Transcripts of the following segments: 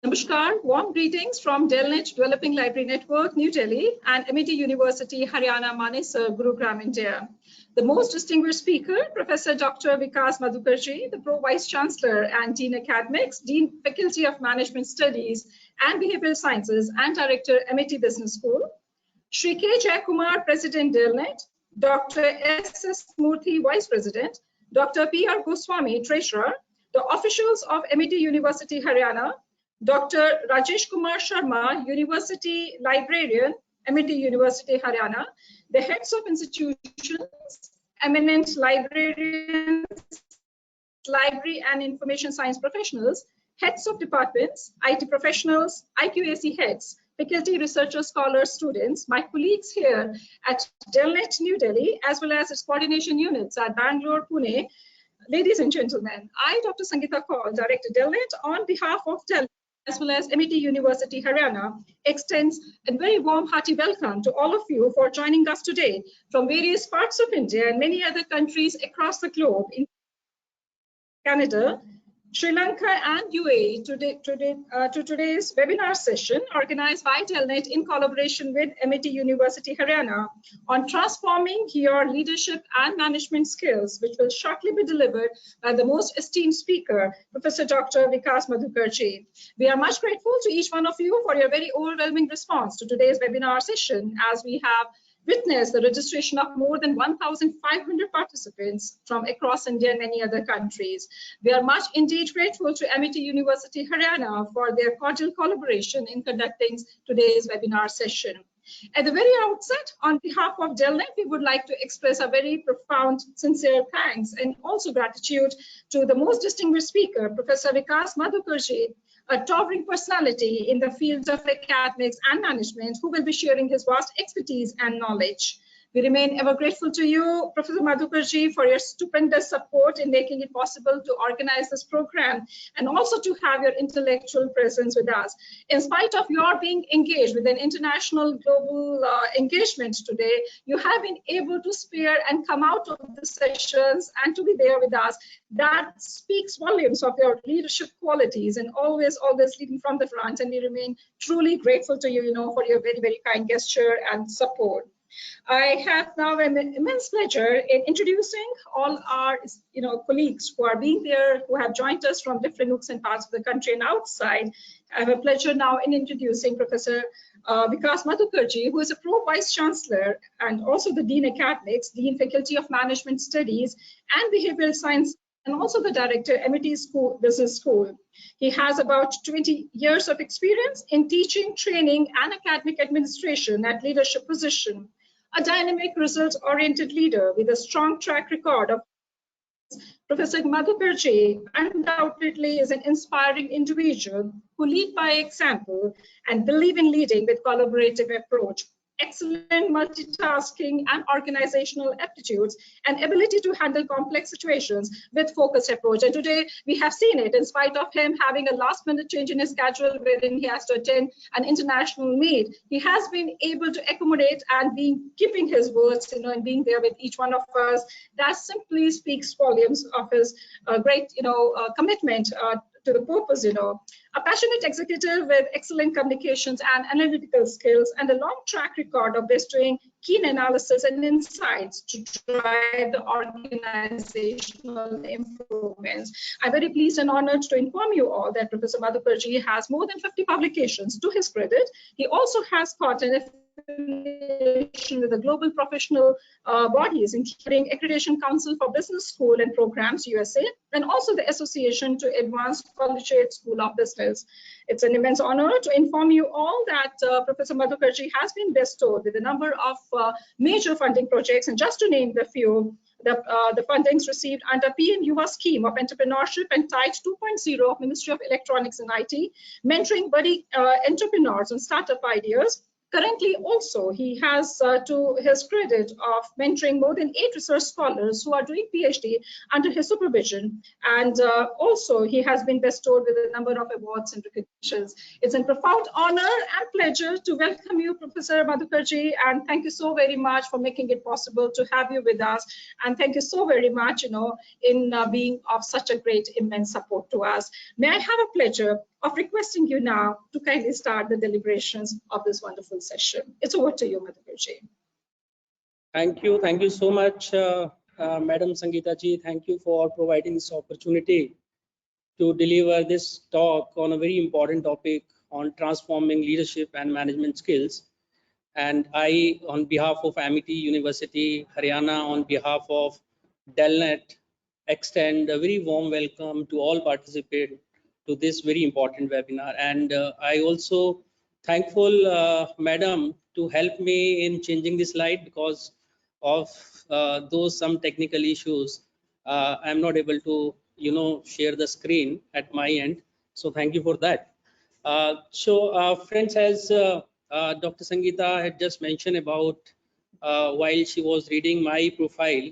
Namaskar, warm greetings from DELNET Developing Library Network, New Delhi, and Amity University, Haryana, Manesar, Gurugram, India. The most distinguished speaker, Professor Dr. Vikas Madhukar, the Pro Vice Chancellor and Dean Academics, Dean Faculty of Management Studies and Behavioral Sciences, and Director, Amity Business School. Shri K. Jayakumar, President, DELNET, Dr. S.S. Murthy, Vice President, Dr. P.R. Goswami, Treasurer, the officials of Amity University, Haryana, Dr. Rajesh Kumar Sharma, University Librarian, Amity University, Haryana, the heads of institutions, eminent librarians, library and information science professionals, heads of departments, IT professionals, IQAC heads, faculty, researchers, scholars, students, my colleagues here at DELNET New Delhi, as well as its coordination units at Bangalore, Pune. Ladies and gentlemen, I, Dr. Sangeeta Kaul, Director DELNET, on behalf of DELNET, as well as Amity University, Haryana, extends a very warm, hearty welcome to all of you for joining us today from various parts of India and many other countries across the globe, in Canada, Sri Lanka, and UAE to today's webinar session organized by DELNET in collaboration with Amity University, Haryana on transforming your leadership and management skills, which will shortly be delivered by the most esteemed speaker, Professor Dr. Vikas Madhukar. We are much grateful to each one of you for your very overwhelming response to today's webinar session, as we have witnessed the registration of more than 1,500 participants from across India and many other countries. We are much indeed grateful to Amity University, Haryana for their cordial collaboration in conducting today's webinar session. At the very outset, on behalf of DELNET, we would like to express a very profound, sincere thanks and also gratitude to the most distinguished speaker, Professor Vikas Madhukar, a towering personality in the field of academics and management, who will be sharing his vast expertise and knowledge. We remain ever grateful to you, Professor Madhukar, for your stupendous support in making it possible to organize this program and also to have your intellectual presence with us. In spite of your being engaged with an international global engagement today, you have been able to spare and come out of the sessions and to be there with us. That speaks volumes of your leadership qualities and always leading from the front. And we remain truly grateful to you, for your very, very kind gesture and support. I have now an immense pleasure in introducing all our colleagues who are being there, who have joined us from different nooks and parts of the country and outside. I have a pleasure now in introducing Professor Vikas Madhukar, who is a Pro Vice Chancellor and also the Dean Academics, Dean Faculty of Management Studies and Behavioral Science, and also the Director, Amity Business School. He has about 20 years of experience in teaching, training, and academic administration at leadership position. A dynamic, results-oriented leader with a strong track record of Professor Madhukar undoubtedly is an inspiring individual who lead by example and believe in leading with collaborative approach, excellent multitasking and organizational aptitudes, and ability to handle complex situations with focused approach. And today we have seen it, in spite of him having a last-minute change in his schedule wherein he has to attend an international meet, he has been able to accommodate and keeping his words, and being there with each one of us. That simply speaks volumes of his great, commitment to the purpose, a passionate executive with excellent communications and analytical skills and a long track record of bestowing keen analysis and insights to drive the organizational improvements. I'm very pleased and honored to inform you all that Professor Madhukar has more than 50 publications to his credit. He also has got an affiliation with the global professional bodies, including Accreditation Council for Business School and Programs, USA, and also the Association to Advanced Collegiate School of Business. It's an immense honor to inform you all that Professor Madhukar has been bestowed with a number of major funding projects, and just to name the few, the fundings received under PM Yuva scheme of entrepreneurship and TIDE 2.0 of Ministry of Electronics and IT, mentoring buddy entrepreneurs on startup ideas. Currently, also, he has to his credit of mentoring more than 8 research scholars who are doing PhD under his supervision. And also, he has been bestowed with a number of awards and recognitions. It's a profound honor and pleasure to welcome you, Professor Madhukar, and thank you so very much for making it possible to have you with us. And thank you so very much, in being of such a great, immense support to us. May I have a pleasure of requesting you now to kindly start the deliberations of this wonderful session. It's over to you, Madhukarji. Thank you so much, Madam Sangeeta ji. Thank you for providing this opportunity to deliver this talk on a very important topic on transforming leadership and management skills. And I, on behalf of Amity University, Haryana, on behalf of DELNET, extend a very warm welcome to all participants to this very important webinar. And I also thankful, Madam, to help me in changing the slide because of those some technical issues. I'm not able to, share the screen at my end. So thank you for that. Friends, as Dr. Sangeeta had just mentioned about while she was reading my profile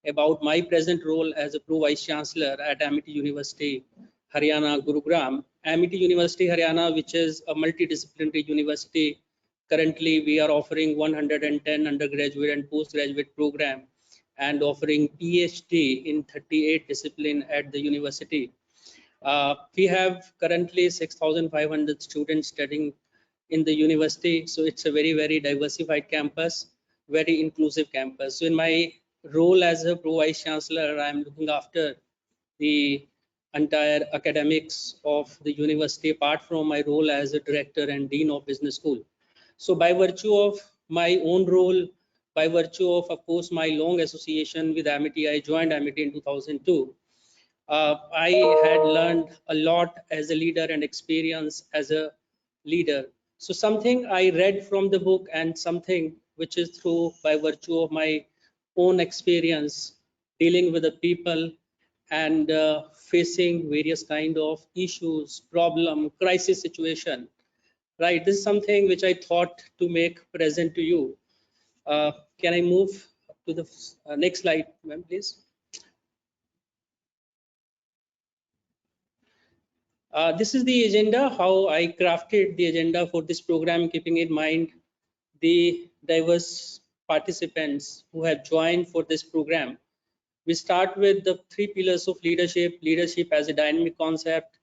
about my present role as a Pro Vice Chancellor at Amity University, Haryana, Gurugram. Amity University, Haryana, which is a multidisciplinary university. Currently, we are offering 110 undergraduate and postgraduate program and offering PhD in 38 discipline at the university. We have currently 6,500 students studying in the university. So it's a very, very diversified campus, very inclusive campus. So in my role as a Pro Vice Chancellor, I'm looking after the entire academics of the university, apart from my role as a Director and Dean of Business School. So by virtue of my own role, by virtue of course, my long association with Amity, I joined Amity in 2002. I had learned a lot as a leader and experience as a leader. So something I read from the book and something which is through by virtue of my own experience dealing with the people and facing various kind of issues, problem, crisis situation. Right, this is something which I thought to make present to you. Can I move to the next slide, ma'am, please? This is the agenda, how I crafted the agenda for this program, keeping in mind the diverse participants who have joined for this program. We start with the three pillars of leadership, leadership as a dynamic concept,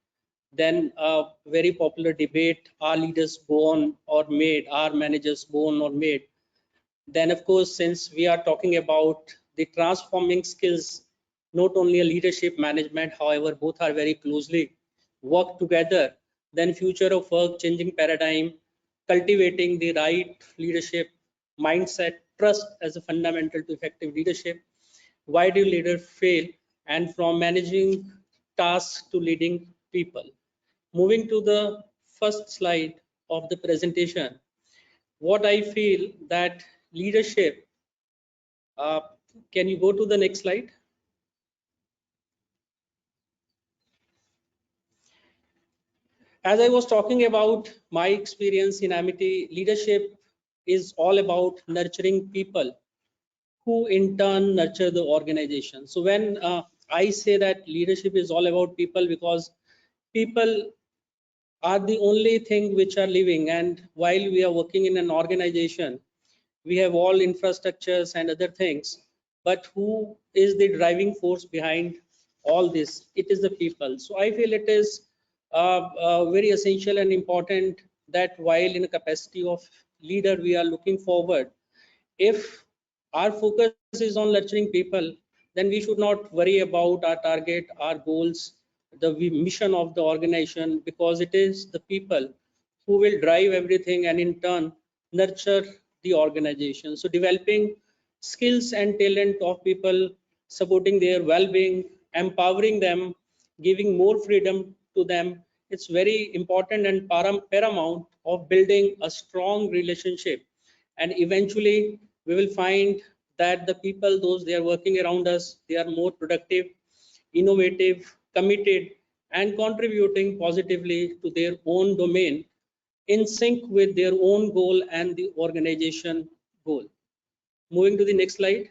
then a very popular debate, are leaders born or made, are managers born or made? Then of course, since we are talking about the transforming skills, not only a leadership management, however, both are very closely work together, then future of work, changing paradigm, cultivating the right leadership mindset, trust as a fundamental to effective leadership. Why do leaders fail? And from managing tasks to leading people. Moving to the first slide of the presentation, what I feel that leadership, can you go to the next slide? As I was talking about my experience in Amity, leadership is all about nurturing people who in turn nurture the organization. So when I say that leadership is all about people, because people are the only thing which are living, and while we are working in an organization, we have all infrastructures and other things, but who is the driving force behind all this? It is the people. So I feel it is very essential and important that while in a capacity of leader, we are looking forward, if our focus is on nurturing people, then we should not worry about our target, our goals, the mission of the organization, because it is the people who will drive everything and in turn nurture the organization. So developing skills and talent of people, supporting their well-being, empowering them, giving more freedom to them, it's very important and paramount of building a strong relationship. And eventually we will find that the people, those they are working around us, they are more productive, innovative, committed, and contributing positively to their own domain, in sync with their own goal and the organization goal. Moving to the next slide.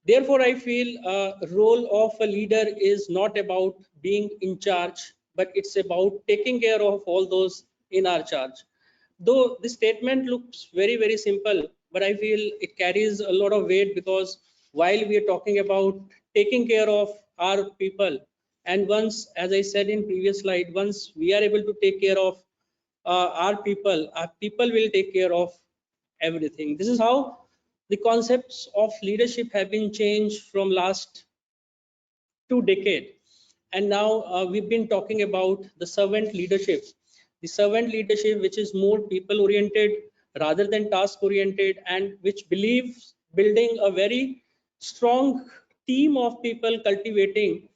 Therefore, I feel role of a leader is not about being in charge, but it's about taking care of all those in our charge. Though this statement looks very, very simple, but I feel it carries a lot of weight, because while we are talking about taking care of our people And once, as I said in previous slide, once we are able to take care of our people will take care of everything. This is how the concepts of leadership have been changed from last 2 decades. And now we've been talking about the servant leadership. The servant leadership, which is more people oriented rather than task oriented, and which believes building a very strong team of people, cultivating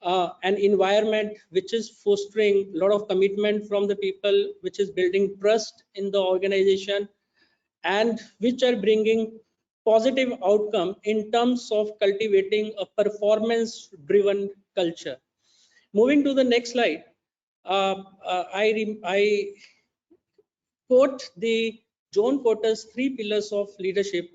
an environment which is fostering a lot of commitment from the people, which is building trust in the organization, and which are bringing positive outcome in terms of cultivating a performance driven culture. Moving to the next slide, I quote the John Porter's 3 pillars of leadership,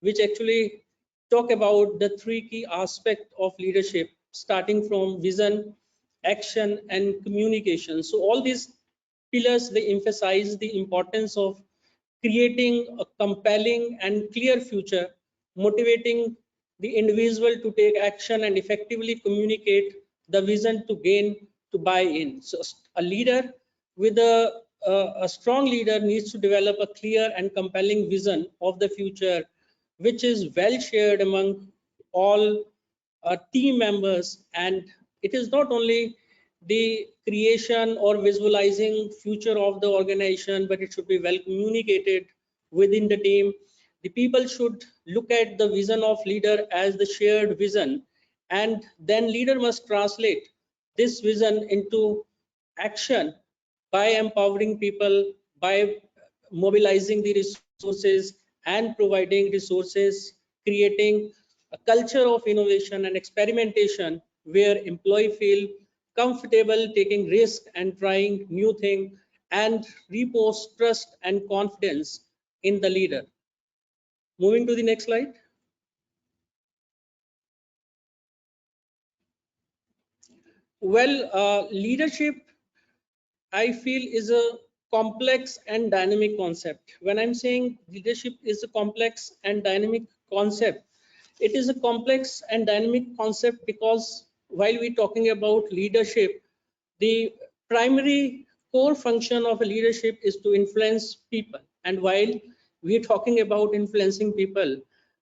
which actually talk about the 3 key aspects of leadership, starting from vision, action, and communication. So all these pillars, they emphasize the importance of creating a compelling and clear future, motivating the individual to take action and effectively communicate the vision to gain to buy in. So a leader with a strong leader needs to develop a clear and compelling vision of the future, which is well shared among all team members. And it is not only the creation or visualizing future of the organization, but it should be well communicated within the team. The people should look at the vision of leader as the shared vision, and then leader must translate this vision into action by empowering people, by mobilizing the resources and providing resources, creating a culture of innovation and experimentation where employee feel comfortable taking risk and trying new thing, and repose trust and confidence in the leader. Moving to the next slide. Well, leadership, I feel, is a complex and dynamic concept. When I'm saying leadership is a complex and dynamic concept, it is a complex and dynamic concept because while we're talking about leadership, the primary core function of a leadership is to influence people. And while we're talking about influencing people,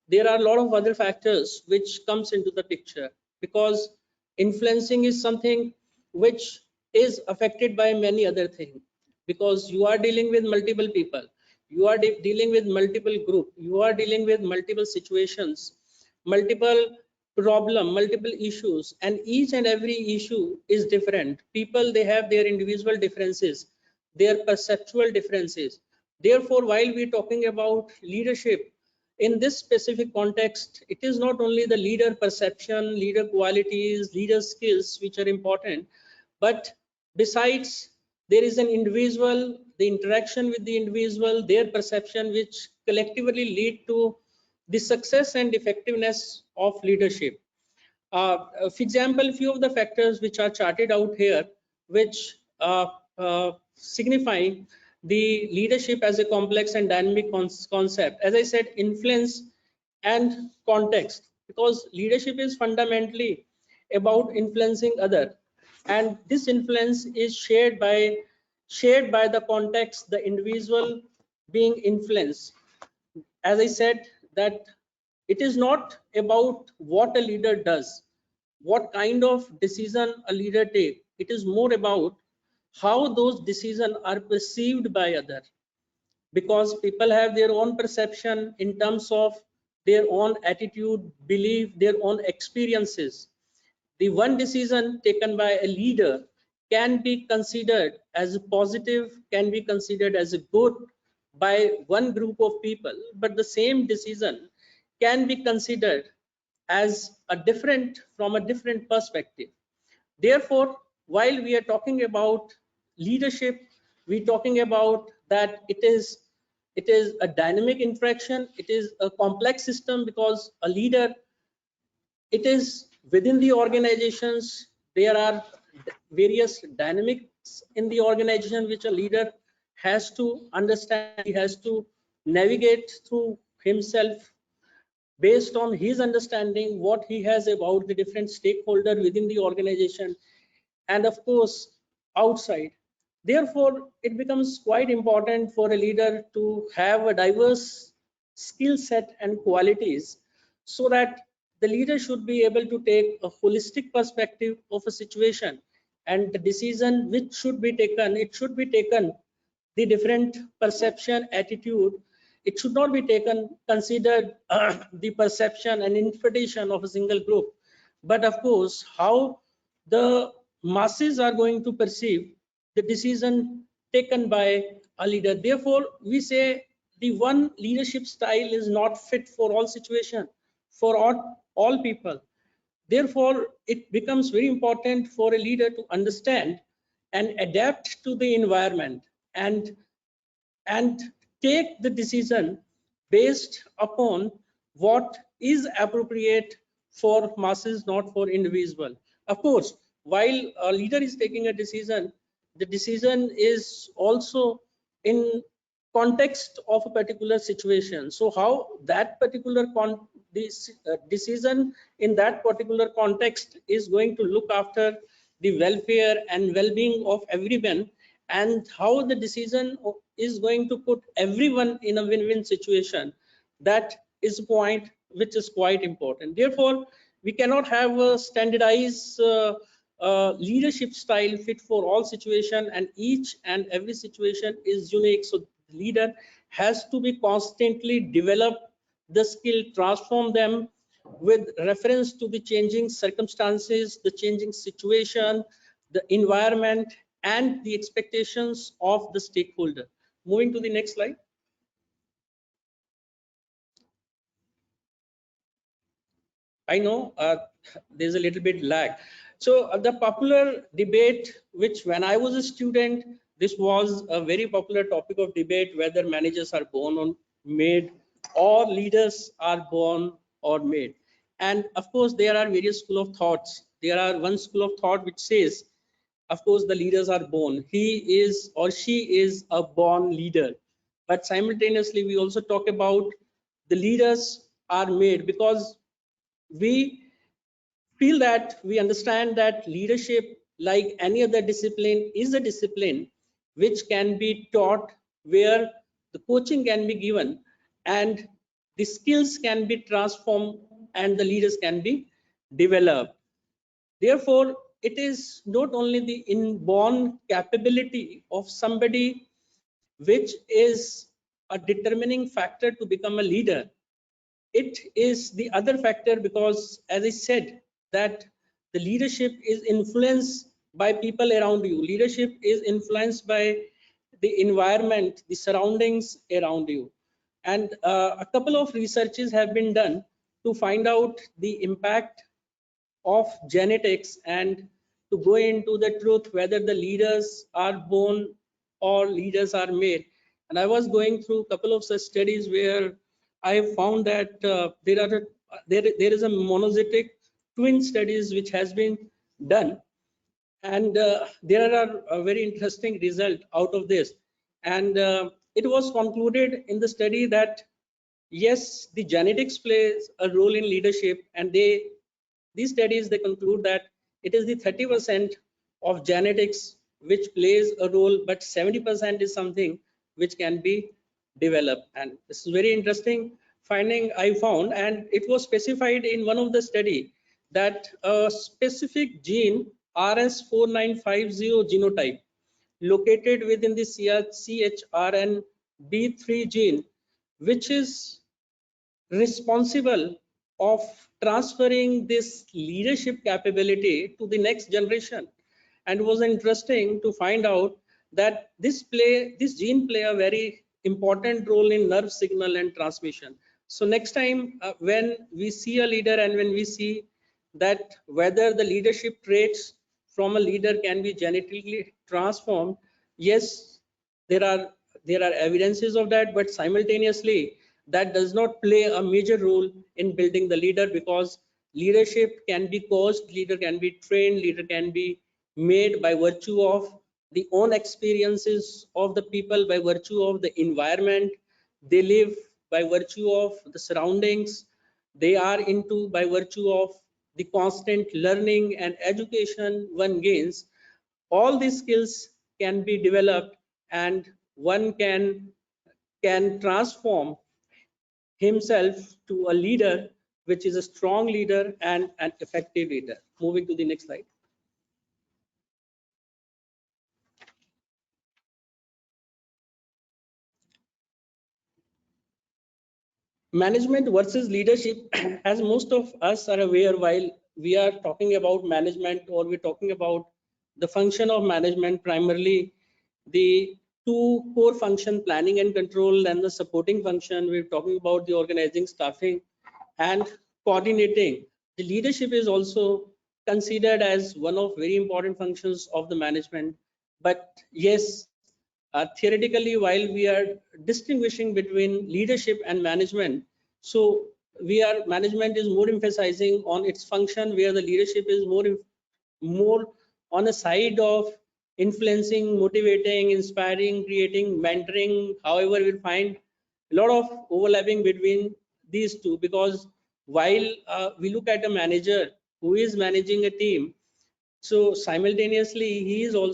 there are a lot of other factors which comes into the picture, because influencing is something which is affected by many other things, because you are dealing with multiple people, you are dealing with multiple group, you are dealing with multiple situations, multiple problem, multiple issues, and each and every issue is different. People, they have their individual differences, their perceptual differences. Therefore, while we're talking about leadership in this specific context, it is not only the leader perception, leader qualities, leader skills which are important, but besides, there is an individual, the interaction with the individual, their perception, which collectively lead to the success and effectiveness of leadership. For example, few of the factors which are charted out here, which signify the leadership as a complex and dynamic concept. As I said, influence and context, because leadership is fundamentally about influencing other, and this influence is shared by the context, the individual being influenced. As I said, that it is not about what a leader does, what kind of decision a leader takes. It is more about how those decisions are perceived by others, because people have their own perception in terms of their own attitude, belief, their own experiences. The one decision taken by a leader can be considered as a positive, can be considered as a good by one group of people, but the same decision can be considered as a different from a different perspective. Therefore, while we are talking about leadership, we're talking about that it is a dynamic interaction, it is a complex system, because a leader, it is within the organizations, there are various dynamics in the organization which a leader has to understand, he has to navigate through himself. based on his understanding what he has about the different stakeholder within the organization, and of course outside. Therefore, it becomes quite important for a leader to have a diverse skill set and qualities, so that the leader should be able to take a holistic perspective of a situation, and the decision which should be taken, it should be taken the different perception attitude. It should not be taken considered the perception and interpretation of a single group, but of course how the masses are going to perceive the decision taken by a leader. Therefore, we say the one leadership style is not fit for all situation, for all people. Therefore, it becomes very important for a leader to understand and adapt to the environment, and and take the decision based upon what is appropriate for masses, not for individual. Of course, while a leader is taking a decision, the decision is also in context of a particular situation. So how that particular decision in that particular context is going to look after the welfare and well-being of everyone, and how the decision is going to put everyone in a win-win situation, that is a point which is quite important. Therefore, we cannot have a standardized leadership style fit for all situation, and each and every situation is unique. So the leader has to be constantly develop the skill, transform them with reference to the changing circumstances, the changing situation, the environment, and the expectations of the stakeholder. Moving to the next slide. I know there's a little bit lag. So the popular debate, which when I was a student, this was a very popular topic of debate, whether managers are born or made, or leaders are born or made. And of course, there are various school of thoughts. There are one school of thought which says, of course, the leaders are born. He is or she is a born leader. But simultaneously, we also talk about the leaders are made, because we feel that we understand that leadership, like any other discipline, is a discipline which can be taught, where the coaching can be given and the skills can be transformed and the leaders can be developed. Therefore, it is not only the inborn capability of somebody which is a determining factor to become a leader. It is the other factor, because as I said, that the leadership is influenced by people around you. Leadership is influenced by the environment, the surroundings around you. And a couple of researches have been done to find out the impact of genetics, and to go into the truth whether the leaders are born or leaders are made. And I was going through a couple of such studies where I found that there is a monozytic twin studies which has been done, and there are a very interesting result out of this. And it was concluded in the study that yes, the genetics plays a role in leadership, and these studies, they conclude that it is the 30% of genetics which plays a role, but 70% is something which can be developed. And this is very interesting finding I found, and it was specified in one of the study that a specific gene RS4950 genotype located within the CHRNB3 gene, which is responsible of transferring this leadership capability to the next generation. And it was interesting to find out that this gene play a very important role in nerve signal and transmission. So next time when we see a leader, and when we see that whether the leadership traits from a leader can be genetically transformed, yes, there are evidences of that, but simultaneously that does not play a major role in building the leader, because leadership can be coached, leader can be trained, leader can be made by virtue of the own experiences of the people, by virtue of the environment they live, by virtue of the surroundings, they are into by virtue of the constant learning and education one gains. All these skills can be developed, and one can transform himself to a leader, which is a strong leader and an effective leader. Moving to the next slide. Management versus leadership. As most of us are aware, while we are talking about management, or we're talking about the function of management, primarily the two core function, planning and control, and the supporting function, we're talking about the organizing, staffing, and coordinating. The leadership is also considered as one of very important functions of the management. But yes, theoretically, while we are distinguishing between leadership and management, so management is more emphasizing on its function, where the leadership is more on the side of influencing, motivating, inspiring, creating, mentoring. However, we'll find a lot of overlapping between these two, because while we look at a manager who is managing a team, so simultaneously he or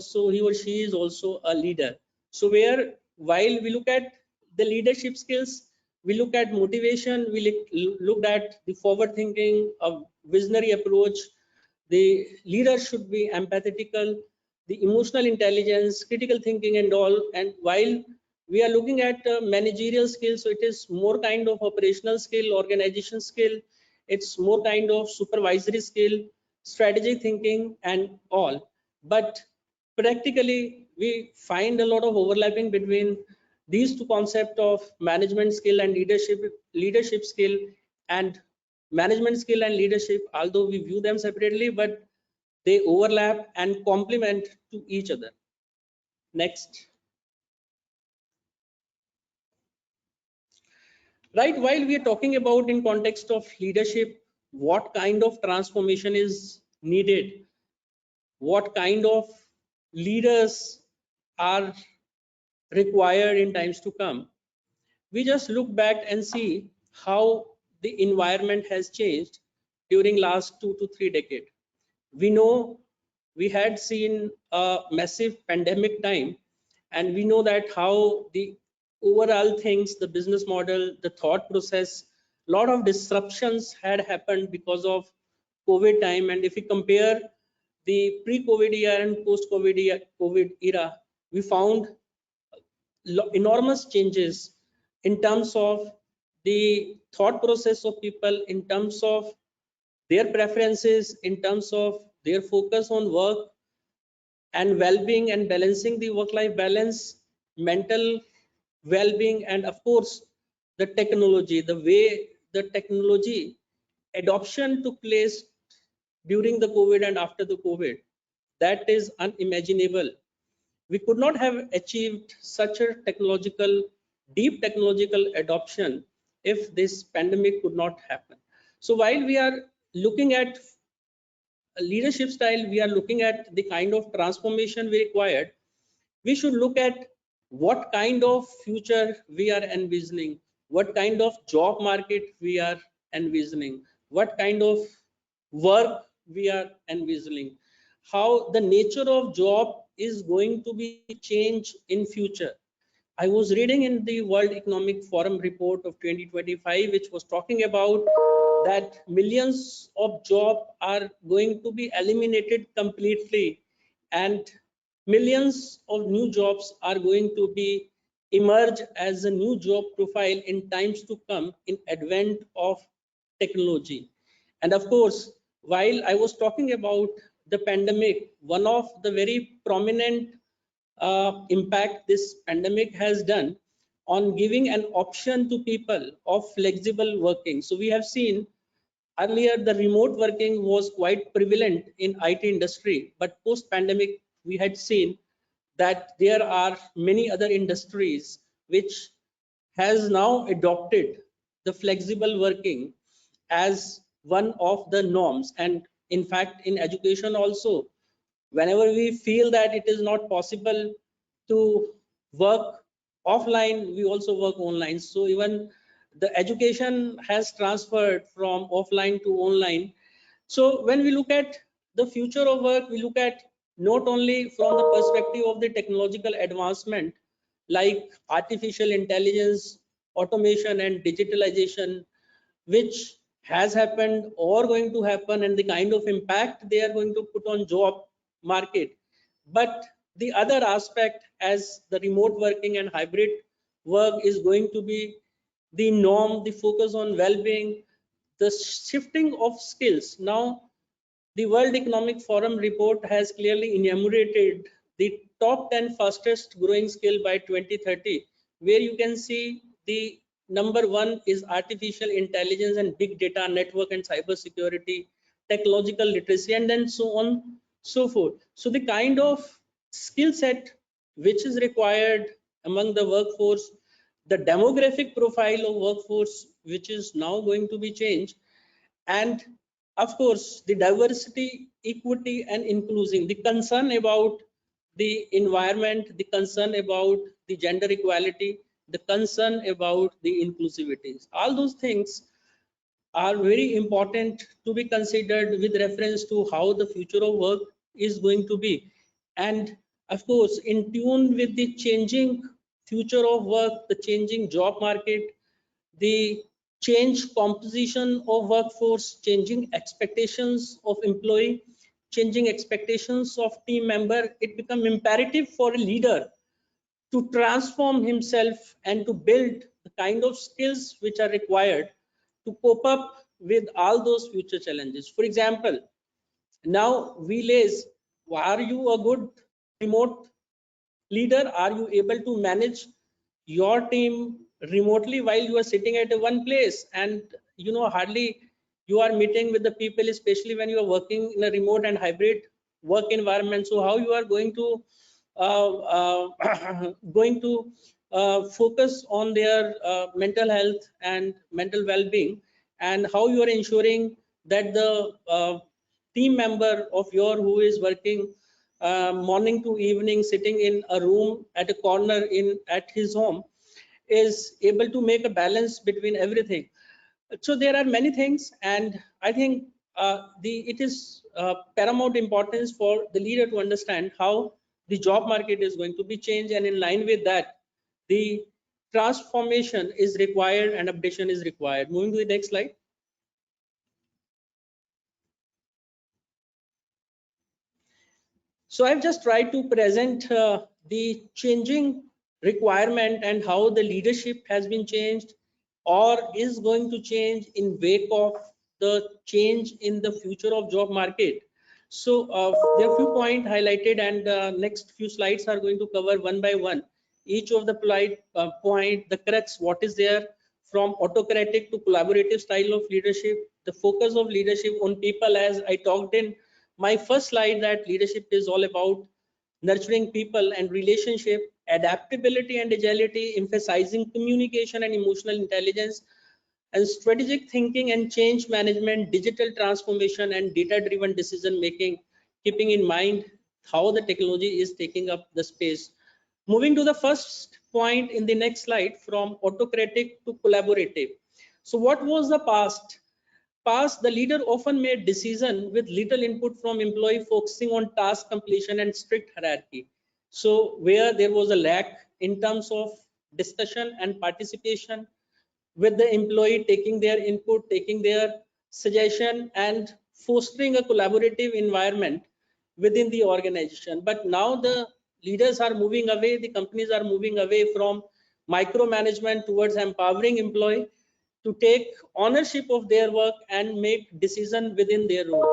she is also a leader. So where while we look at the leadership skills, we look at motivation, we look at the forward thinking, a visionary approach. The leader should be empathetical, the emotional intelligence, critical thinking, and all. And while we are looking at managerial skills, so it is more kind of operational skill, organization skill, it's more kind of supervisory skill, strategic thinking, and all. But practically we find a lot of overlapping between these two concepts of management skill and leadership skill. And management skill and leadership, although we view them separately, but they overlap and complement to each other. Next. Right, while we are talking about in context of leadership, what kind of transformation is needed, what kind of leaders are required in times to come, we just look back and see how the environment has changed during last 2 to 3 decades. We know we had seen a massive pandemic time, and we know that how the overall things, the business model, the thought process, a lot of disruptions had happened because of COVID time. And if we compare the pre-COVID year and post-COVID era, we found enormous changes in terms of the thought process of people, in terms of their preferences, in terms of their focus on work and well-being and balancing the work-life balance, mental well-being, and of course the technology, the way the technology adoption took place during the COVID and after the COVID, that is unimaginable. We could not have achieved such a deep technological adoption if this pandemic could not happen. So while we are looking at a leadership style, we are looking at the kind of transformation we required. We should look at what kind of future we are envisioning, what kind of job market we are envisioning, what kind of work we are envisioning, how the nature of job is going to be changed in future. I was reading in the World Economic Forum report of 2025, which was talking about that millions of jobs are going to be eliminated completely, and millions of new jobs are going to be emerge as a new job profile in times to come in advent of technology. And of course, while I was talking about the pandemic, one of the very prominent impact this pandemic has done on giving an option to people of flexible working. So we have seen earlier the remote working was quite prevalent in IT industry, but post pandemic we had seen that there are many other industries which has now adopted the flexible working as one of the norms. And in fact, in education also, whenever we feel that it is not possible to work offline, we also work online. So even the education has transferred from offline to online. So when we look at the future of work, we look at not only from the perspective of the technological advancement like artificial intelligence, automation and digitalization, which has happened or going to happen, and the kind of impact they are going to put on job market. But the other aspect, as the remote working and hybrid work is going to be the norm, the focus on well-being, the shifting of skills. Now the World Economic Forum report has clearly enumerated the top 10 fastest growing skill by 2030, where you can see the number one is artificial intelligence and big data, network and cyber security, technological literacy, and then so on, so forth. So the kind of skill set which is required among the workforce, the demographic profile of workforce, which is now going to be changed, and of course the diversity, equity and inclusion, the concern about the environment, the concern about the gender equality, the concern about the inclusivity, all those things are very important to be considered with reference to how the future of work is going to be. And of course, in tune with the changing future of work, the changing job market, the change composition of workforce, changing expectations of employee, changing expectations of team member, it becomes imperative for a leader to transform himself and to build the kind of skills which are required to cope up with all those future challenges. For example, now relays, are you a good remote leader? Are you able to manage your team remotely while you are sitting at one place, and hardly you are meeting with the people, especially when you are working in a remote and hybrid work environment? So how you are going to going to focus on their mental health and mental well-being, and how you are ensuring that the team member of your who is working morning to evening, sitting in a room at a corner in at his home, is able to make a balance between everything. So there are many things, and I think it is paramount importance for the leader to understand how the job market is going to be changed, and in line with that, the transformation is required and updation is required. Moving to the next slide. So I've just tried to present the changing requirement and how the leadership has been changed or is going to change in wake of the change in the future of job market. So there are few points highlighted, and next few slides are going to cover one by one each of the point, the crux, what is there, from autocratic to collaborative style of leadership, the focus of leadership on people, as I talked in my first slide, that leadership is all about nurturing people and relationship, adaptability and agility, emphasizing communication and emotional intelligence, and strategic thinking and change management, digital transformation and data-driven decision making, keeping in mind how the technology is taking up the space. Moving to the first point in the next slide, from autocratic to collaborative. So what was the past? The leader often made decision with little input from employee, focusing on task completion and strict hierarchy. So where there was a lack in terms of discussion and participation, with the employee taking their input, taking their suggestion and fostering a collaborative environment within the organization. But now the leaders are moving away, the companies are moving away from micromanagement towards empowering employee to take ownership of their work and make decision within their role.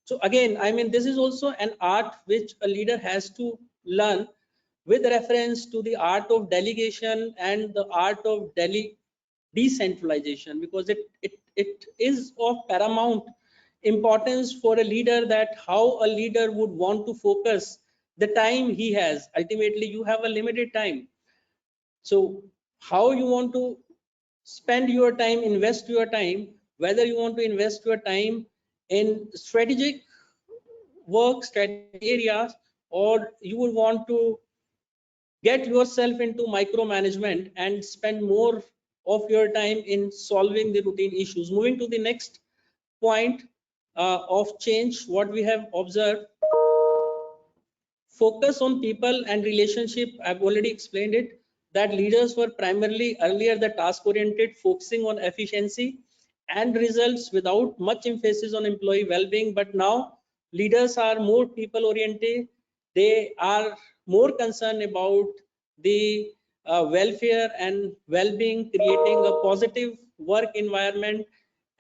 So again, I mean, this is also an art which a leader has to learn, with reference to the art of delegation and the art of decentralization, because it is of paramount importance for a leader, that how a leader would want to focus the time he has. Ultimately, you have a limited time. So how you want to spend your time, invest your time, whether you want to invest your time in strategic work, strategic areas, or you would want to get yourself into micromanagement and spend more of your time in solving the routine issues. Moving to the next point of change, what we have observed, focus on people and relationship. I've already explained it, that leaders were primarily earlier the task oriented, focusing on efficiency and results without much emphasis on employee well-being. But now leaders are more people oriented. They are more concerned about the welfare and well-being, creating a positive work environment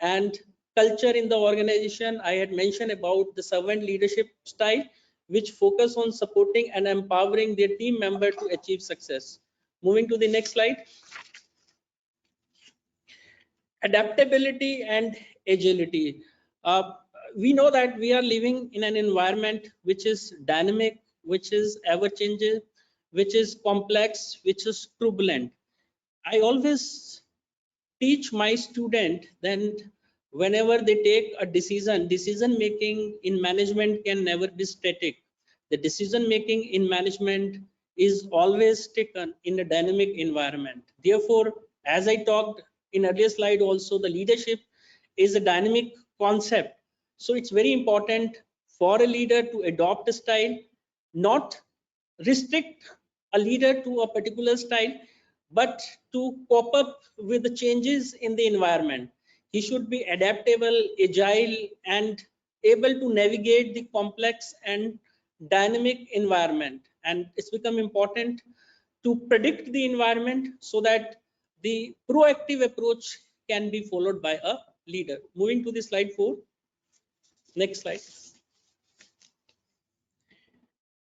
and culture in the organization. I had mentioned about the servant leadership style, which focus on supporting and empowering their team member to achieve success. Moving to the next slide. Adaptability and agility. We know that we are living in an environment which is dynamic, which is ever changing, which is complex, which is turbulent. I always teach my student then whenever they take a decision making in management can never be static. The decision making in management is always taken in a dynamic environment. Therefore, as I talked in earlier slide also, the leadership is a dynamic concept. So it's very important for a leader to adopt a style, not restrict a leader to a particular style, but to cope up with the changes in the environment. He should be adaptable, agile, and able to navigate the complex and dynamic environment. And it's become important to predict the environment so that the proactive approach can be followed by a leader. Moving to the slide 4. Next slide.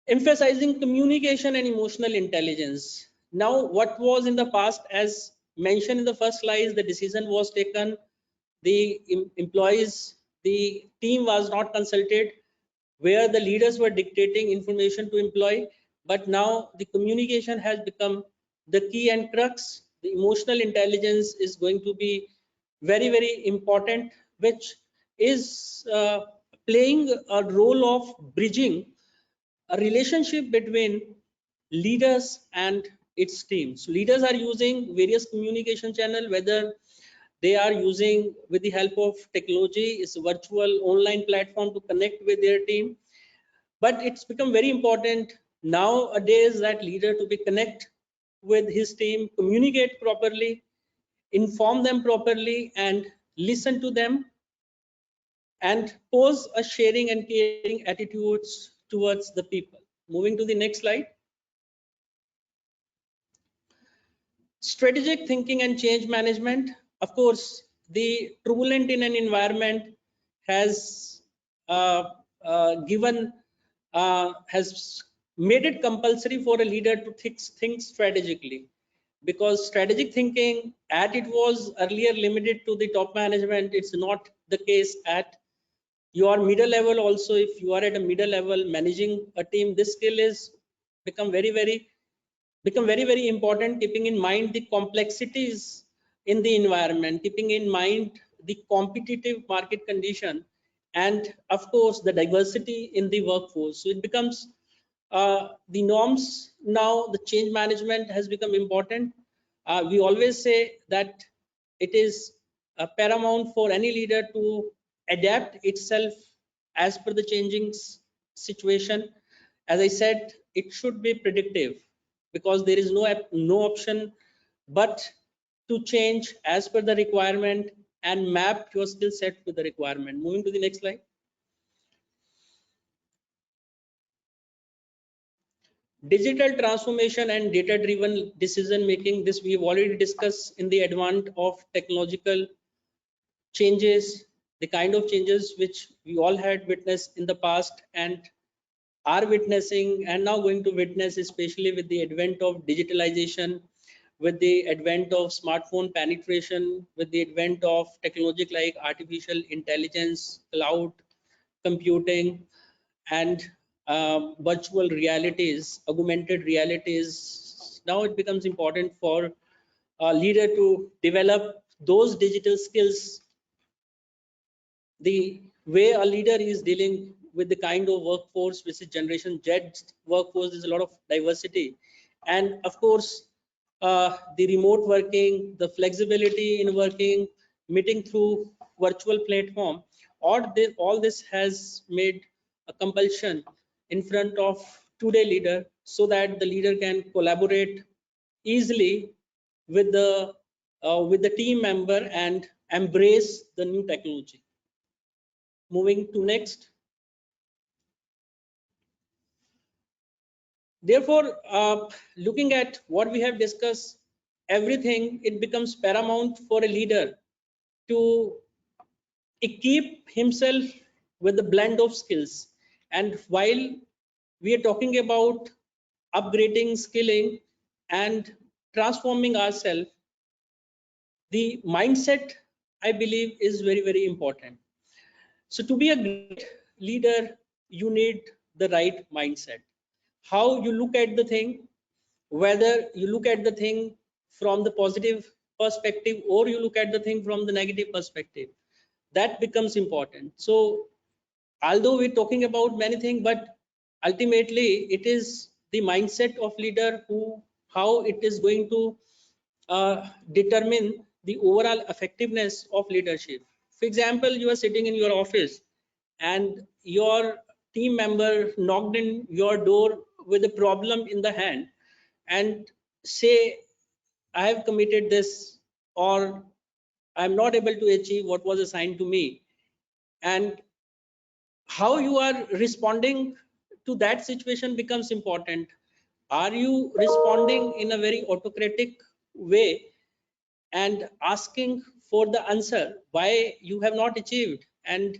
Emphasizing communication and emotional intelligence. Now, what was in the past, as mentioned in the first slide, the decision was taken, the employees, the team was not consulted, where the leaders were dictating information to employee. But now the communication has become the key and crux. The emotional intelligence is going to be very, very important, which is playing a role of bridging a relationship between leaders and its team. So leaders are using various communication channel, whether they are using with the help of technology, it's a virtual online platform to connect with their team. But it's become very important nowadays that leader to be connect with his team, communicate properly, inform them properly, and listen to them, and pose a sharing and caring attitudes towards the people. Moving to the next slide. Strategic thinking and change management. Of course, the turbulent in an environment has has made it compulsory for a leader to think strategically, because strategic thinking, as it was earlier limited to the top management, it's not the case at your middle level also. If you are at a middle level managing a team, this skill is become very important, keeping in mind the complexities in the environment, keeping in mind the competitive market condition, and of course the diversity in the workforce. So it becomes the norms now. The change management has become important. We always say that it is paramount for any leader to adapt itself as per the changing situation. As I said, it should be predictive, because there is no option but to change as per the requirement and map your skill set with the requirement. Moving to the next slide. Digital transformation and data driven decision making. This we've already discussed in the advent of technological changes, the kind of changes which we all had witnessed in the past and are witnessing and now going to witness, especially with the advent of digitalization, with the advent of smartphone penetration, with the advent of technology like artificial intelligence, cloud computing, and virtual realities, augmented realities. Now it becomes important for a leader to develop those digital skills. The way a leader is dealing with the kind of workforce which is generation Z workforce, there's a lot of diversity, and of course the remote working, the flexibility in working, meeting through virtual platform, all this has made a compulsion in front of today leader, so that the leader can collaborate easily with the team member and embrace the new technology. Moving to next. Therefore, looking at what we have discussed, everything, it becomes paramount for a leader to equip himself with a blend of skills. And while we are talking about upgrading, skilling, and transforming ourselves, the mindset, I believe, is very, very important. So to be a great leader, you need the right mindset. How you look at the thing, whether you look at the thing from the positive perspective or you look at the thing from the negative perspective, that becomes important. So although we're talking about many things, but ultimately it is the mindset of leader how it is going to determine the overall effectiveness of leadership. For example, you are sitting in your office and your team member knocked in your door with a problem in the hand and say, I have committed this, or I'm not able to achieve what was assigned to me. And how you are responding to that situation becomes important. Are you responding in a very autocratic way and asking for the answer why you have not achieved, and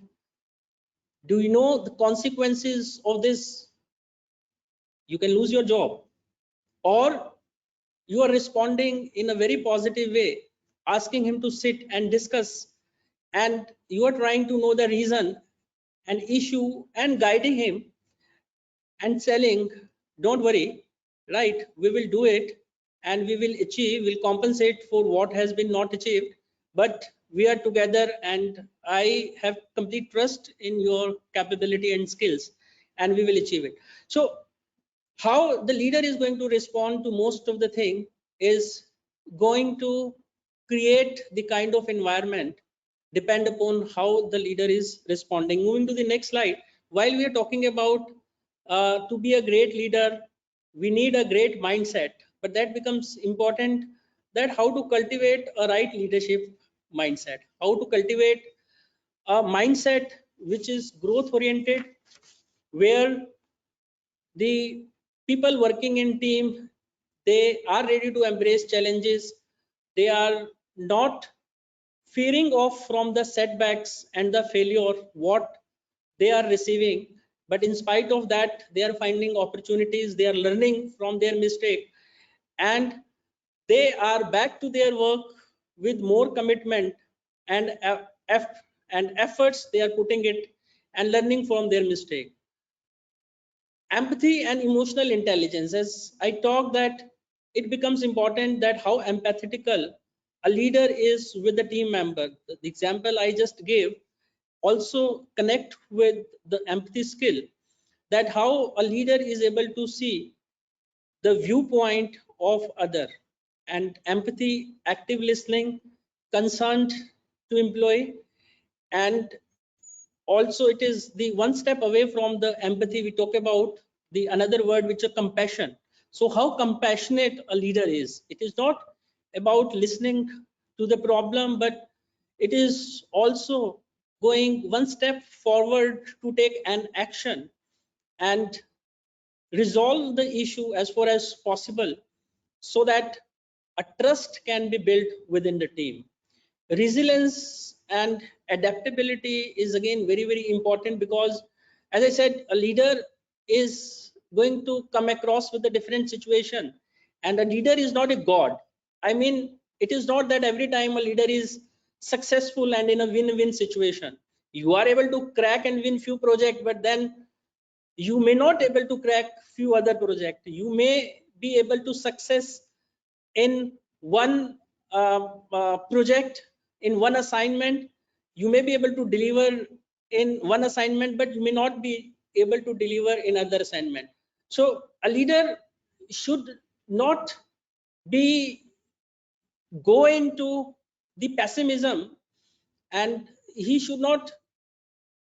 do you know the consequences of this? You can lose your job. Or you are responding in a very positive way, asking him to sit and discuss, and you are trying to know the reason and issue and guiding him and telling, don't worry, right, we will do it and we will achieve, we'll compensate for what has been not achieved, but we are together and I have complete trust in your capability and skills and we will achieve it. So how the leader is going to respond to most of the thing is going to create the kind of environment depend upon how the leader is responding. Moving to the next slide, while we are talking about to be a great leader, we need a great mindset, but that becomes important, that how to cultivate a right leadership mindset, how to cultivate a mindset which is growth oriented, where the people working in team, they are ready to embrace challenges, they are not fearing off from the setbacks and the failure what they are receiving, but in spite of that they are finding opportunities, they are learning from their mistake, and they are back to their work with more commitment and efforts they are putting it and learning from their mistake. Empathy and emotional intelligence, as I talk, that it becomes important that how empathetical a leader is with the team member. The example I just gave also connect with the empathy skill, that how a leader is able to see the viewpoint of other, and empathy, active listening, concerned to employee, and also it is the one step away from the empathy. We talk about the another word which is compassion. So how compassionate a leader is, it is not about listening to the problem, but it is also going one step forward to take an action and resolve the issue as far as possible, so that a trust can be built within the team. Resilience and adaptability is again very, very important, because as I said, a leader is going to come across with a different situation, and a leader is not a god. I mean, it is not that every time a leader is successful and in a win-win situation. You are able to crack and win few projects, but then you may not able to crack few other projects. You may be able to success in one project, in one assignment. You may be able to deliver in one assignment, but you may not be able to deliver in other assignment. So a leader should not be go into the pessimism, and he should not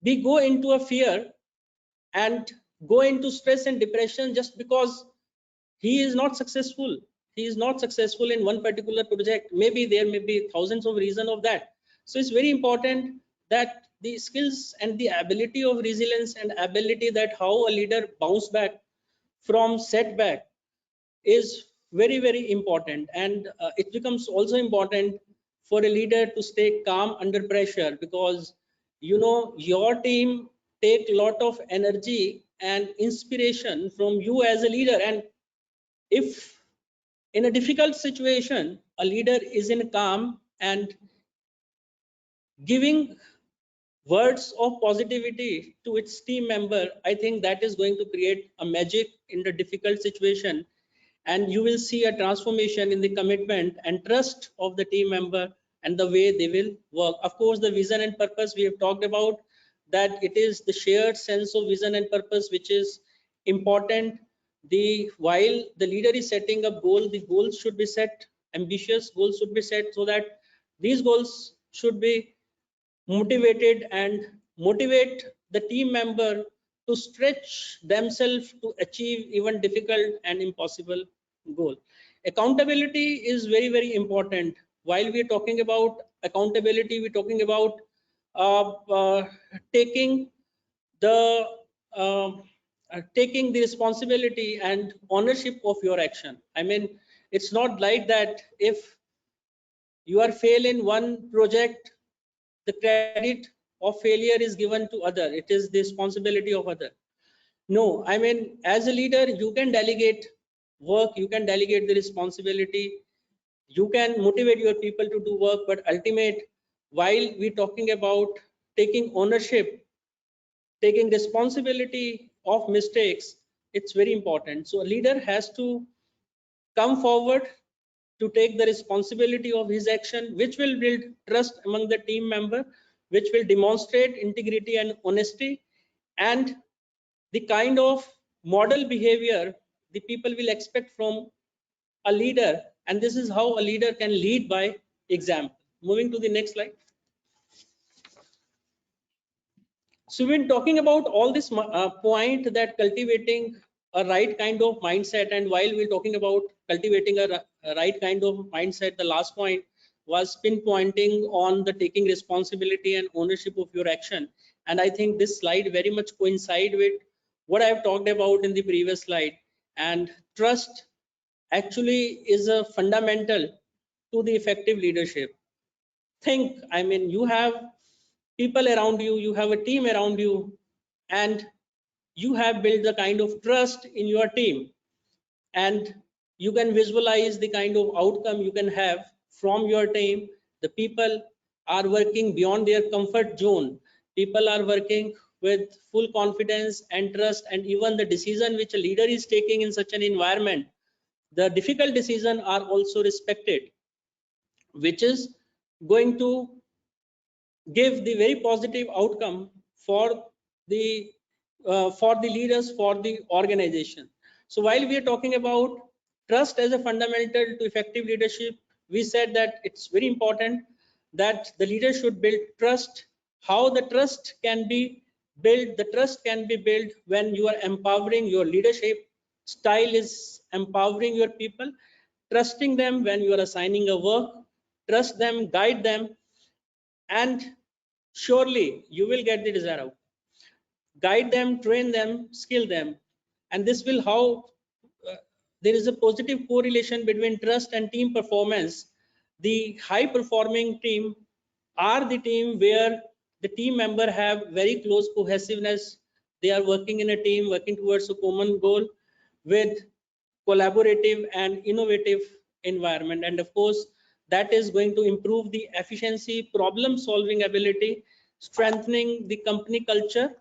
be go into a fear and go into stress and depression just because he is not successful. He is not successful in one particular project. Maybe there may be thousands of reasons of that. So it's very important that the skills and the ability of resilience and ability that how a leader bounce back from setback is very, very important. And it becomes also important for a leader to stay calm under pressure, because your team take a lot of energy and inspiration from you as a leader. And if in a difficult situation a leader is in calm and giving words of positivity to its team member, I think that is going to create a magic in the difficult situation, and you will see a transformation in the commitment and trust of the team member and the way they will work. Of course, the vision and purpose we have talked about, that it is the shared sense of vision and purpose which is important. The while the leader is setting up goal, the goals should be set, ambitious goals should be set, so that these goals should be motivated and motivate the team member to stretch themselves to achieve even difficult and impossible goal. Accountability is very, very important. While we are talking about accountability, we're talking about uh, uh, taking the uh, taking the responsibility and ownership of your action. I mean, it's not like that if you are fail in one project, the credit of failure is given to other. It is the responsibility of other. No, I mean, as a leader, you can delegate work, you can delegate the responsibility, you can motivate your people to do work, but ultimate, while we're talking about taking ownership, taking responsibility of mistakes, it's very important. So a leader has to come forward to take the responsibility of his action, which will build trust among the team member, which will demonstrate integrity and honesty, and the kind of model behavior the people will expect from a leader. And this is how a leader can lead by example. Moving to the next slide. So we've been talking about all this point that cultivating a right kind of mindset, and while we're talking about cultivating a right kind of mindset, the last point was pinpointing on the taking responsibility and ownership of your action. And I think this slide very much coincide with what I've talked about in the previous slide. And trust actually is a fundamental to the effective leadership. Think, I mean, you have people around you, you have a team around you, and you have built the kind of trust in your team, and you can visualize the kind of outcome you can have from your team. The people are working beyond their comfort zone, people are working with full confidence and trust, and even the decision which a leader is taking in such an environment, the difficult decisions are also respected, which is going to give the very positive outcome the for the leaders, for the organization. So while we are talking about trust as a fundamental to effective leadership, we said that it's very important that the leader should build trust. How the trust can be built? The trust can be built when you are empowering. Your leadership style is empowering your people, trusting them when you are assigning a work, trust them, guide them, and surely you will get the desired outcome. Guide them, train them, skill them, and this will how there is a positive correlation between trust and team performance. The high performing team are the team where the team member have very close cohesiveness. They are working in a team, working towards a common goal with collaborative and innovative environment. And of course, that is going to improve the efficiency, problem solving ability, strengthening the company culture,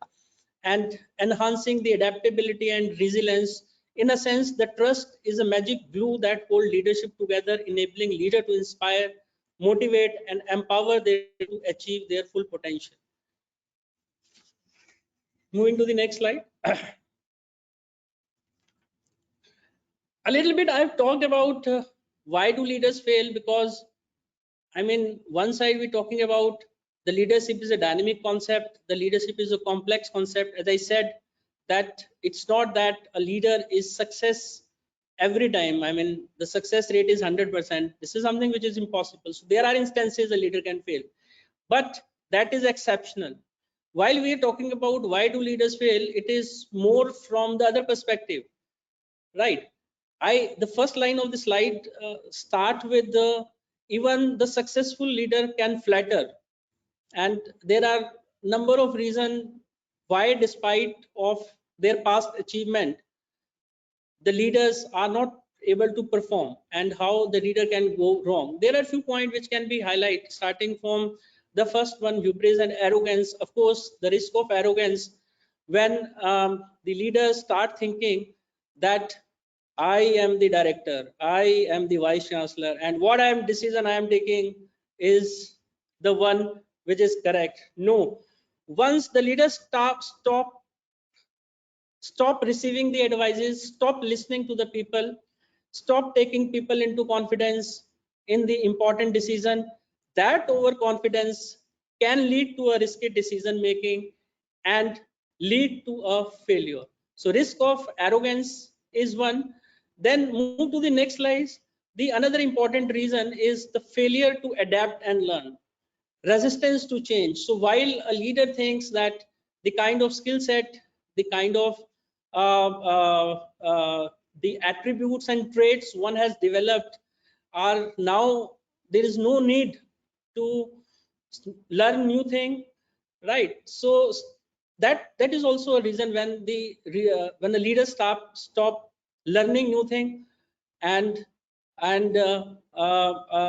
and enhancing the adaptability and resilience. In a sense, the trust is a magic glue that hold leadership together, enabling leader to inspire, motivate, and empower them to achieve their full potential. Moving to the next slide. A little bit I've talked about why do leaders fail? Because I mean, one side we're talking about the leadership is a dynamic concept. The leadership is a complex concept. As I said, that it's not that a leader is success every time. I mean, the success rate is 100%. This is something which is impossible. So there are instances a leader can fail, but that is exceptional. While we are talking about why do leaders fail, it is more from the other perspective, right? The first line of the slide start with the even the successful leader can flatter, and there are number of reasons why, despite of their past achievement, the leaders are not able to perform, and how the leader can go wrong. There are few points which can be highlighted, starting from the first one, hubris and arrogance. Of course, the risk of arrogance when the leaders start thinking that I am the director, I am the vice chancellor, and what decision I am taking is the one which is correct. No, once the leaders stop receiving the advices, stop listening to the people, stop taking people into confidence in the important decision, that overconfidence can lead to a risky decision making and lead to a failure. So risk of arrogance is one. Then move to the next slide. The another important reason is the failure to adapt and learn, resistance to change. So while a leader thinks that the kind of skill set, the kind of the attributes and traits one has developed are now, there is no need to learn new thing, right? So that is also a reason when the leaders stop learning new thing and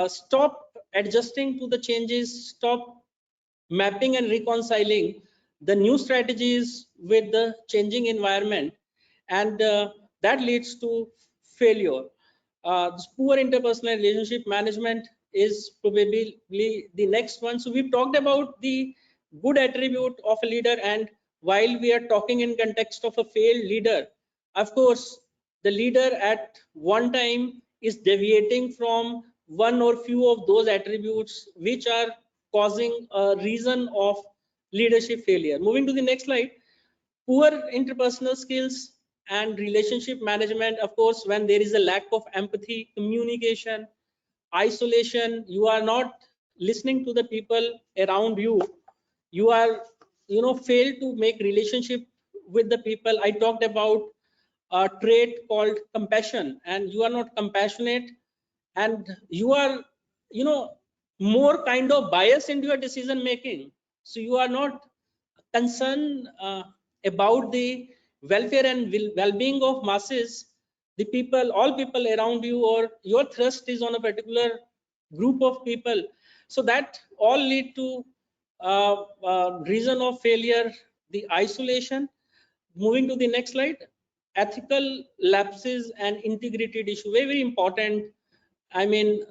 stop adjusting to the changes, stop mapping and reconciling the new strategies with the changing environment, and that leads to failure. This poor interpersonal relationship management is probably the next one. So we've talked about the good attribute of a leader, and while we are talking in context of a failed leader, of course the leader at one time is deviating from one or few of those attributes which are causing a reason of leadership failure. Moving to the next slide, poor interpersonal skills and relationship management. Of course, when there is a lack of empathy, communication, isolation, you are not listening to the people around you, you are fail to make relationship with the people. I talked about a trait called compassion, and you are not compassionate, and you are you know more kind of biased into your decision making. So you are not concerned about the welfare and well-being of masses, the people, all people around you, or your thrust is on a particular group of people. So that all lead to reason of failure, the isolation. Moving to the next slide, ethical lapses and integrity issue, very, very important. I mean,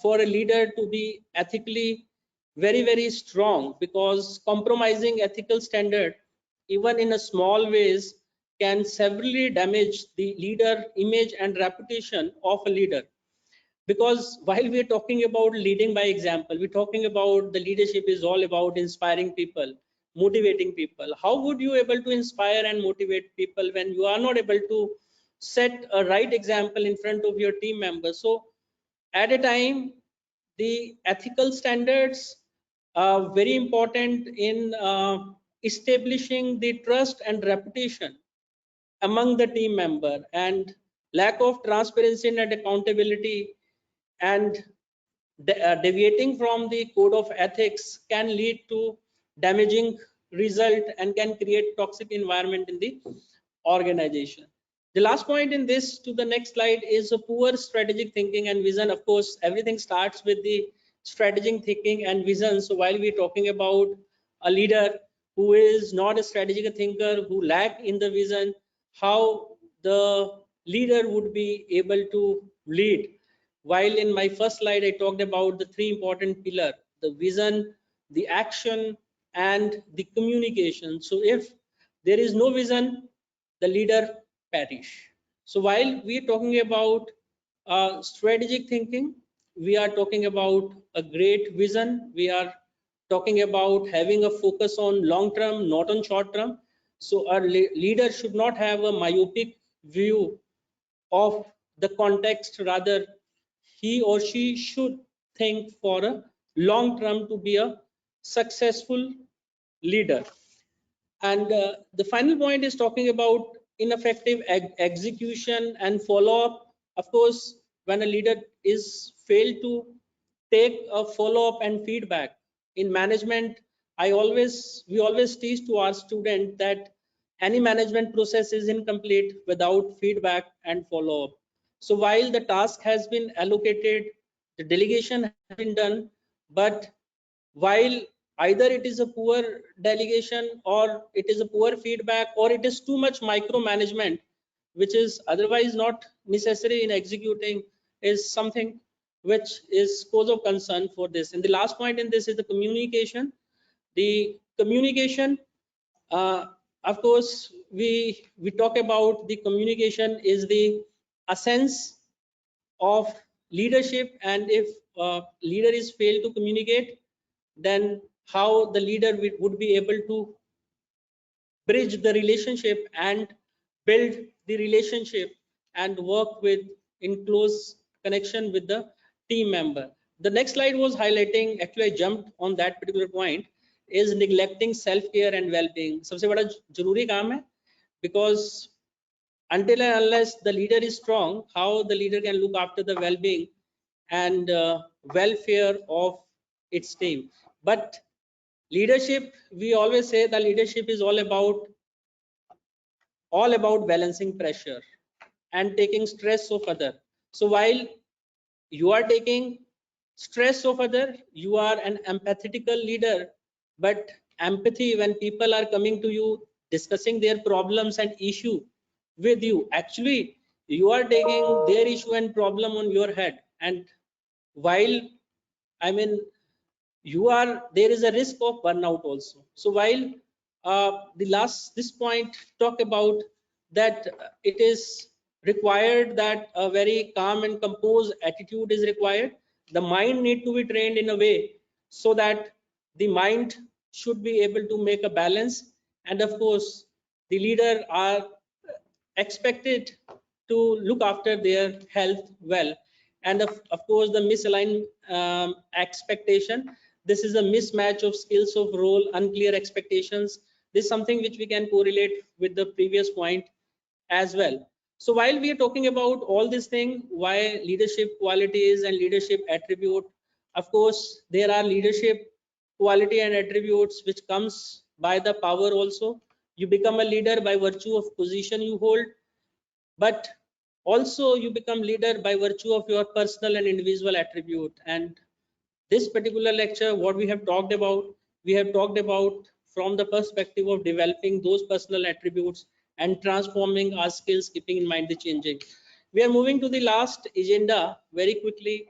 for a leader to be ethically very, very strong, because compromising ethical standard, even in a small ways, can severely damage the leader image and reputation of a leader. Because while we're talking about leading by example, we're talking about the leadership is all about inspiring people, motivating people. How would you able to inspire and motivate people when you are not able to set a right example in front of your team members? So at a time, the ethical standards are very important in establishing the trust and reputation among the team member, and lack of transparency and accountability and deviating from the code of ethics can lead to damaging result and can create toxic environment in the organization. The last point in this, to the next slide, is a poor strategic thinking and vision. Of course, everything starts with the strategic thinking and vision. So while we're talking about a leader who is not a strategic thinker, who lack in the vision, how the leader would be able to lead? While in my first slide, I talked about the three important pillars: the vision, the action, and the communication. So if there is no vision, the leader perish. So while we are talking about strategic thinking. We are talking about a great vision. We are talking about having a focus on long term, not on short term. So our leader should not have a myopic view of the context, rather he or she should think for a long term to be a successful leader. And the final point is talking about ineffective execution and follow up. Of course, when a leader is failed to take a follow up and feedback in management, we always teach to our student that any management process is incomplete without feedback and follow up. So while the task has been allocated, the delegation has been done, but while either it is a poor delegation or it is a poor feedback or it is too much micromanagement, which is otherwise not necessary in executing, is something which is cause of concern for this. And the last point in this is the communication. The communication, of course, we talk about the communication is the essence of leadership, and if leader is failed to communicate, then how the leader would be able to bridge the relationship and build the relationship and work with in close connection with the team member. The next slide was highlighting, actually I jumped on that particular point, is neglecting self-care and well-being. सबसे बड़ा जरूरी काम है, because until and unless the leader is strong, how the leader can look after the well-being and welfare of its team. But leadership, we always say the leadership is all about balancing pressure and taking stress of other. So while you are taking stress of other, you are an empathetical leader, but empathy, when people are coming to you discussing their problems and issue with you, actually you are taking their issue and problem on your head. And while I mean there is a risk of burnout also. So while this point talk about that it is required that a very calm and composed attitude is required, the mind need to be trained in a way so that the mind should be able to make a balance. And of course the leader are expected to look after their health well. And of course the misaligned expectation, this is a mismatch of skills of role, unclear expectations. This is something which we can correlate with the previous point as well. So while we are talking about all these things, why leadership qualities and leadership attribute, of course there are leadership quality and attributes which comes by the power also. You become a leader by virtue of position you hold, but also you become leader by virtue of your personal and individual attribute. And this particular lecture, what we have talked about from the perspective of developing those personal attributes and transforming our skills, keeping in mind the changing. We are moving to the last agenda very quickly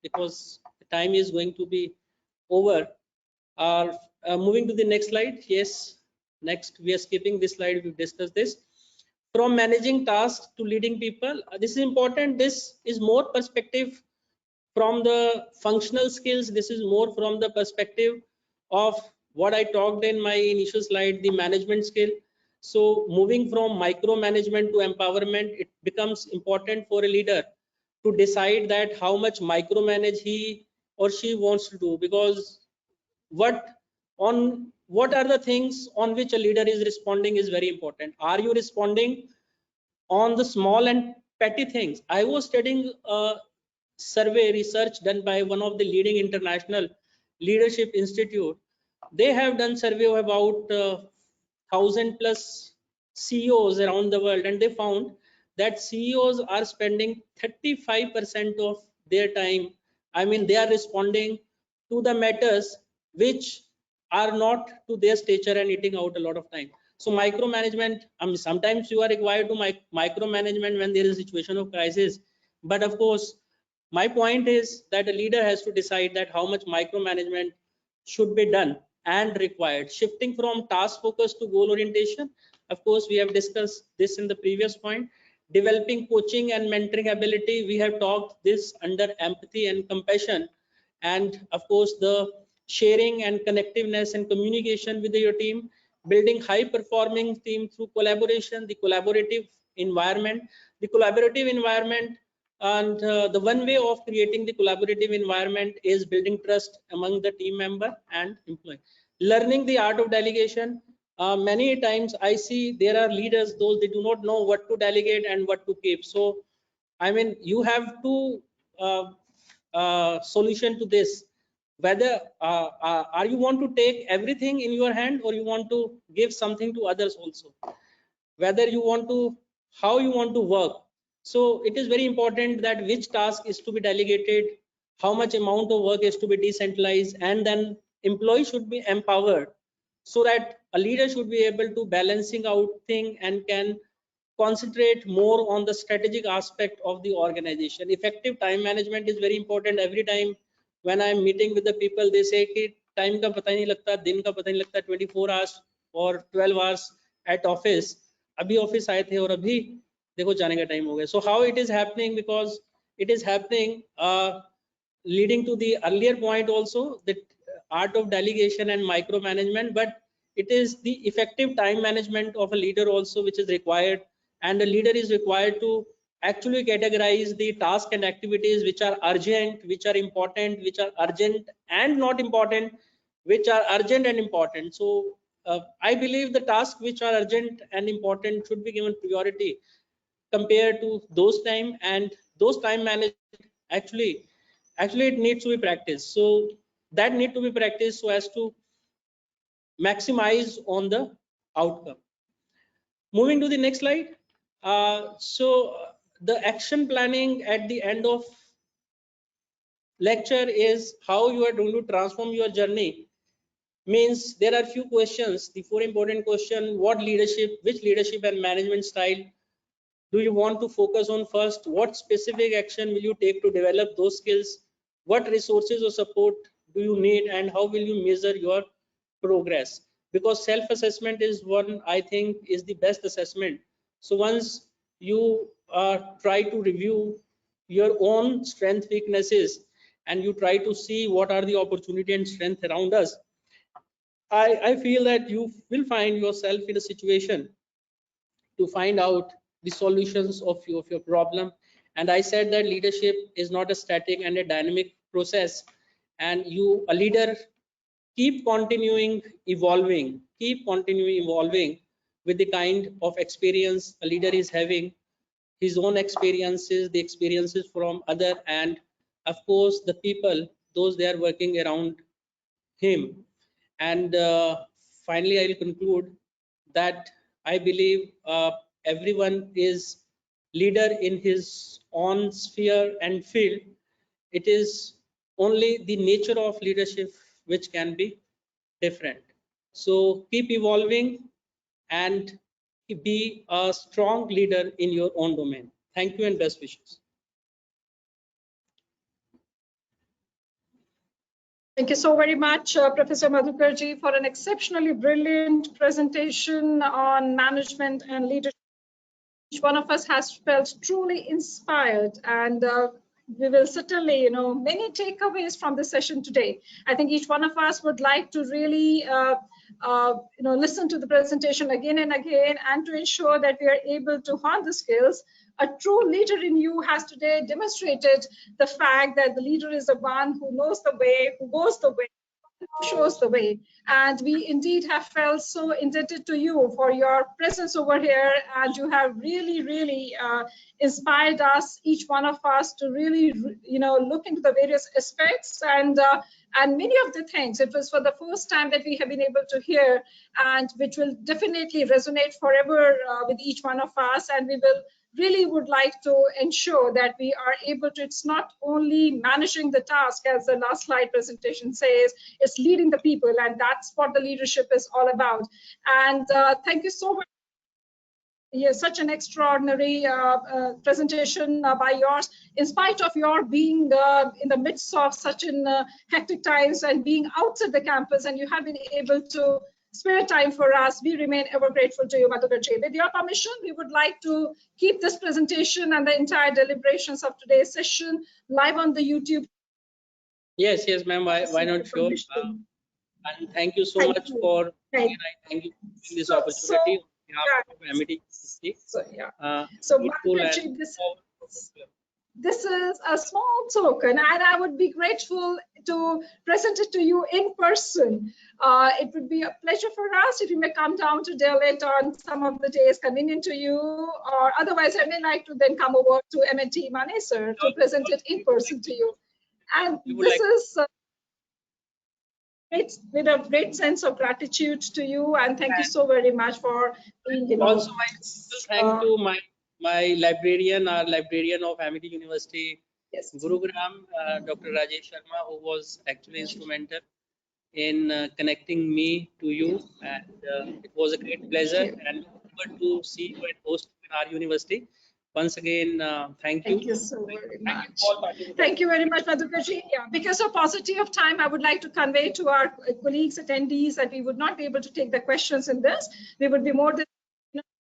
because the time is going to be over. Moving to the next slide. Yes, next we are skipping this slide. We've discussed this. From managing tasks to leading people, this is important. This is more perspective from the functional skills. This is more from the perspective of what I talked in my initial slide, the management skill. So moving from micromanagement to empowerment, it becomes important for a leader to decide that how much micromanage he or she wants to do, because what are the things on which a leader is responding is very important. Are you responding on the small and petty things? I was studying a survey research done by one of the leading international leadership institute. They have done survey of about 1,000+ CEOs around the world, and they found that CEOs are spending 35% of their time, they are responding to the matters which are not to their stature and eating out a lot of time. So micromanagement, sometimes you are required to micromanagement when there is a situation of crisis, but of course my point is that a leader has to decide that how much micromanagement should be done and required. Shifting from task focus to goal orientation, of course we have discussed this in the previous point. developing coaching and mentoring ability. We have talked this under empathy and compassion, and of course the sharing and connectiveness and communication with your team, building high performing team through collaboration, the collaborative environment. The collaborative environment, and the one way of creating the collaborative environment is building trust among the team member and employee. Learning the art of delegation. Many times I see there are leaders, those they do not know what to delegate and what to keep. So I mean, you have to solution to this, whether are you want to take everything in your hand, or you want to give something to others also, whether you want to, how you want to work. So it is very important that which task is to be delegated, how much amount of work is to be decentralized, and then employee should be empowered, so that a leader should be able to balancing out thing and can concentrate more on the strategic aspect of the organization. Effective time management is very important. Every time when I'm meeting with the people, they say कि time का पता नहीं लगता, दिन का पता नहीं लगता, 24 hours or 12 hours at office. अभी ऑफिस आए थे और अभी देखो जाने का टाइम हो गया. So how it is happening? Because it is happening leading to the earlier point also, that art of delegation and micromanagement, but it is the effective time management of a leader also which is required, and the leader is required to actually categorize the tasks and activities which are urgent, which are important, which are urgent and not important, which are urgent and important. So I believe the tasks which are urgent and important should be given priority compared to those time, and those time management actually it needs to be practiced. So that need to be practiced so as to maximize on the outcome. Moving to the next slide. So the action planning at the end of lecture is how you are going to transform your journey. Means there are few questions, the 4 important questions: what leadership, which leadership and management style do you want to focus on first? What specific action will you take to develop those skills? What resources or support do you need, and how will you measure your progress? Because self-assessment is one, I think, is the best assessment. So once you try to review your own strength, weaknesses, and you try to see what are the opportunity and strength around us, I feel that you will find yourself in a situation to find out the solutions of your problem. And I said that leadership is not a static and a dynamic process, and you, a leader, keep continuing evolving with the kind of experience a leader is having, his own experiences, the experiences from other, and of course the people, those they are working around him. And finally I will conclude that I believe everyone is leader in his own sphere and field. It is only the nature of leadership which can be different. So keep evolving and be a strong leader in your own domain. Thank you and best wishes. Thank you so very much, Professor Madhukar ji, for an exceptionally brilliant presentation on management and leadership. Each one of us has felt truly inspired, and we will certainly, many takeaways from the session today. I think each one of us would like to really, listen to the presentation again and again, and to ensure that we are able to hone the skills. A true leader in you has today demonstrated the fact that the leader is the one who knows the way, who goes the way, shows the way. And we indeed have felt so indebted to you for your presence over here, and you have really inspired us, each one of us, to really look into the various aspects and many of the things. It was for the first time that we have been able to hear, and which will definitely resonate forever with each one of us. And we will really would like to ensure that we are able to, it's not only managing the task, as the last slide presentation says, it's leading the people, and that's what the leadership is all about. And thank you so much. Yes, such an extraordinary presentation by yours, in spite of your being in the midst of such hectic times and being outside the campus, and you have been able to spare time for us. We remain ever grateful to you, Madhukarji. With your permission, we would like to keep this presentation and the entire deliberations of today's session live on the YouTube. Yes, yes, ma'am. Why not? Sure. And thank you so much for thank you for this opportunity on behalf of Amity. Madhukarji, this is a small token, and I would be grateful to present it to you in person. It would be a pleasure for us if you may come down to DELNET on some of the days convenient to you, or otherwise I may like to then come over to MNT Manesar to present it in person to you. And this is with a great sense of gratitude to you, and thank you so very much for being, also my thank to my librarian, our librarian of Amity University, Gurugram, Dr. Rajesh Sharma, who was actually instrumental in connecting me to you, and it was a great pleasure and good to see you and host you in our university. Once again, thank you. Thank you so very much. Thank you very much, Madhukarji. Yeah, because of paucity of time, I would like to convey to our colleagues, attendees, that we would not be able to take the questions in this. We would be more than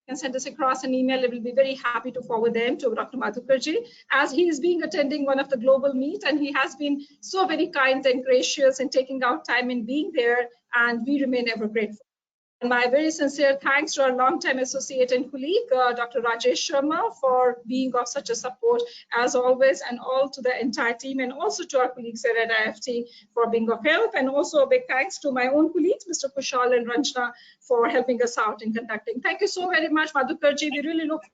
can send us across an email. We will be very happy to forward them to Dr. Madhukarji, as he is being attending one of the global meet, and he has been so very kind and gracious in taking out time in being there, and we remain ever grateful. And my very sincere thanks to our longtime associate and colleague, Dr. Rajesh Sharma, for being of such a support as always, and all to the entire team, and also to our colleagues at IFT for being of help. And also a big thanks to my own colleagues, Mr. Kushal and Ranjana, for helping us out in conducting. Thank you so very much, Madhukarji. We really look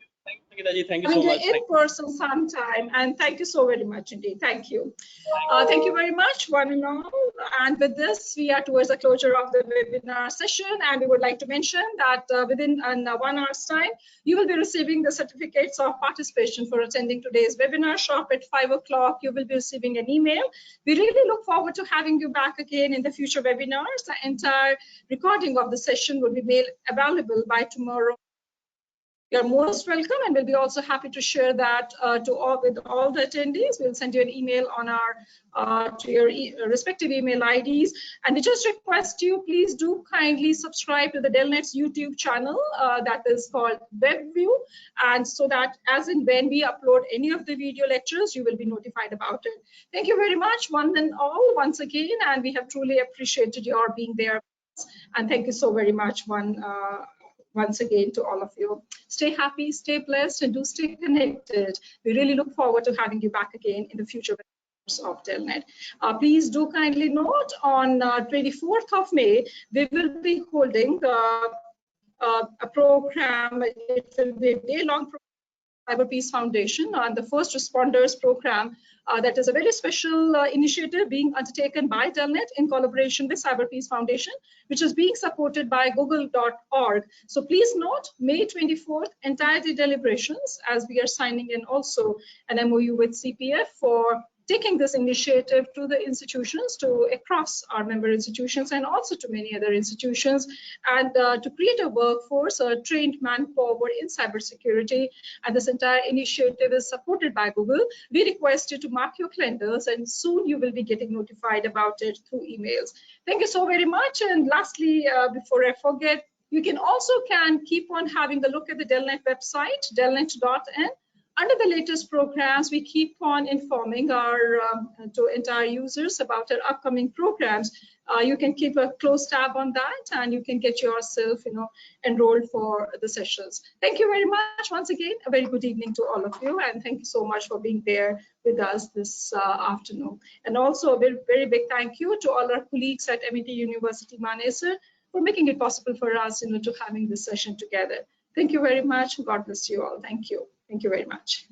thank you so much. In person sometime, and thank you so very much indeed. Thank you. Thank you very much, one and all. And with this, we are towards the closure of the webinar session, and we would like to mention that within 1 hour's time, you will be receiving the certificates of participation for attending today's webinar. Sharp at 5 o'clock, you will be receiving an email. We really look forward to having you back again in the future webinars. The entire recording of the session will be made available by tomorrow. You're most welcome, and we'll be also happy to share that with all the attendees. We'll send you an email on our to your respective email IDs. And we just request you, please do kindly subscribe to the DELNET's YouTube channel that is called WebView, and so that as and when we upload any of the video lectures, you will be notified about it. Thank you very much, one and all, once again, and we have truly appreciated your being there. And thank you so very much, once again to all of you. Stay happy, stay blessed, and do stay connected. We really look forward to having you back again in the future of DELNET. Please do kindly note, on 24th of May, we will be holding a program. It will be a day-long program. Cyber Peace Foundation on the First Responders Program. That is a very special initiative being undertaken by DELNET in collaboration with Cyber Peace Foundation, which is being supported by google.org. So please note, May 24th, entire day deliberations, as we are signing in also an MOU with CPF for taking this initiative to the institutions, across our member institutions, and also to many other institutions, and to create a workforce, a trained manpower in cybersecurity. And this entire initiative is supported by Google. We request you to mark your calendars, and soon you will be getting notified about it through emails. Thank you so very much. And lastly, before I forget, you can also keep on having a look at the DELNET website, delnet.in. Under the latest programs, we keep on informing our entire users about our upcoming programs. You can keep a close tab on that, and you can get yourself, enrolled for the sessions. Thank you very much once again. A very good evening to all of you, and thank you so much for being there with us this afternoon. And also a very, very big thank you to all our colleagues at Amity University Manesar for making it possible for us, to having this session together. Thank you very much. God bless you all. Thank you. Thank you very much.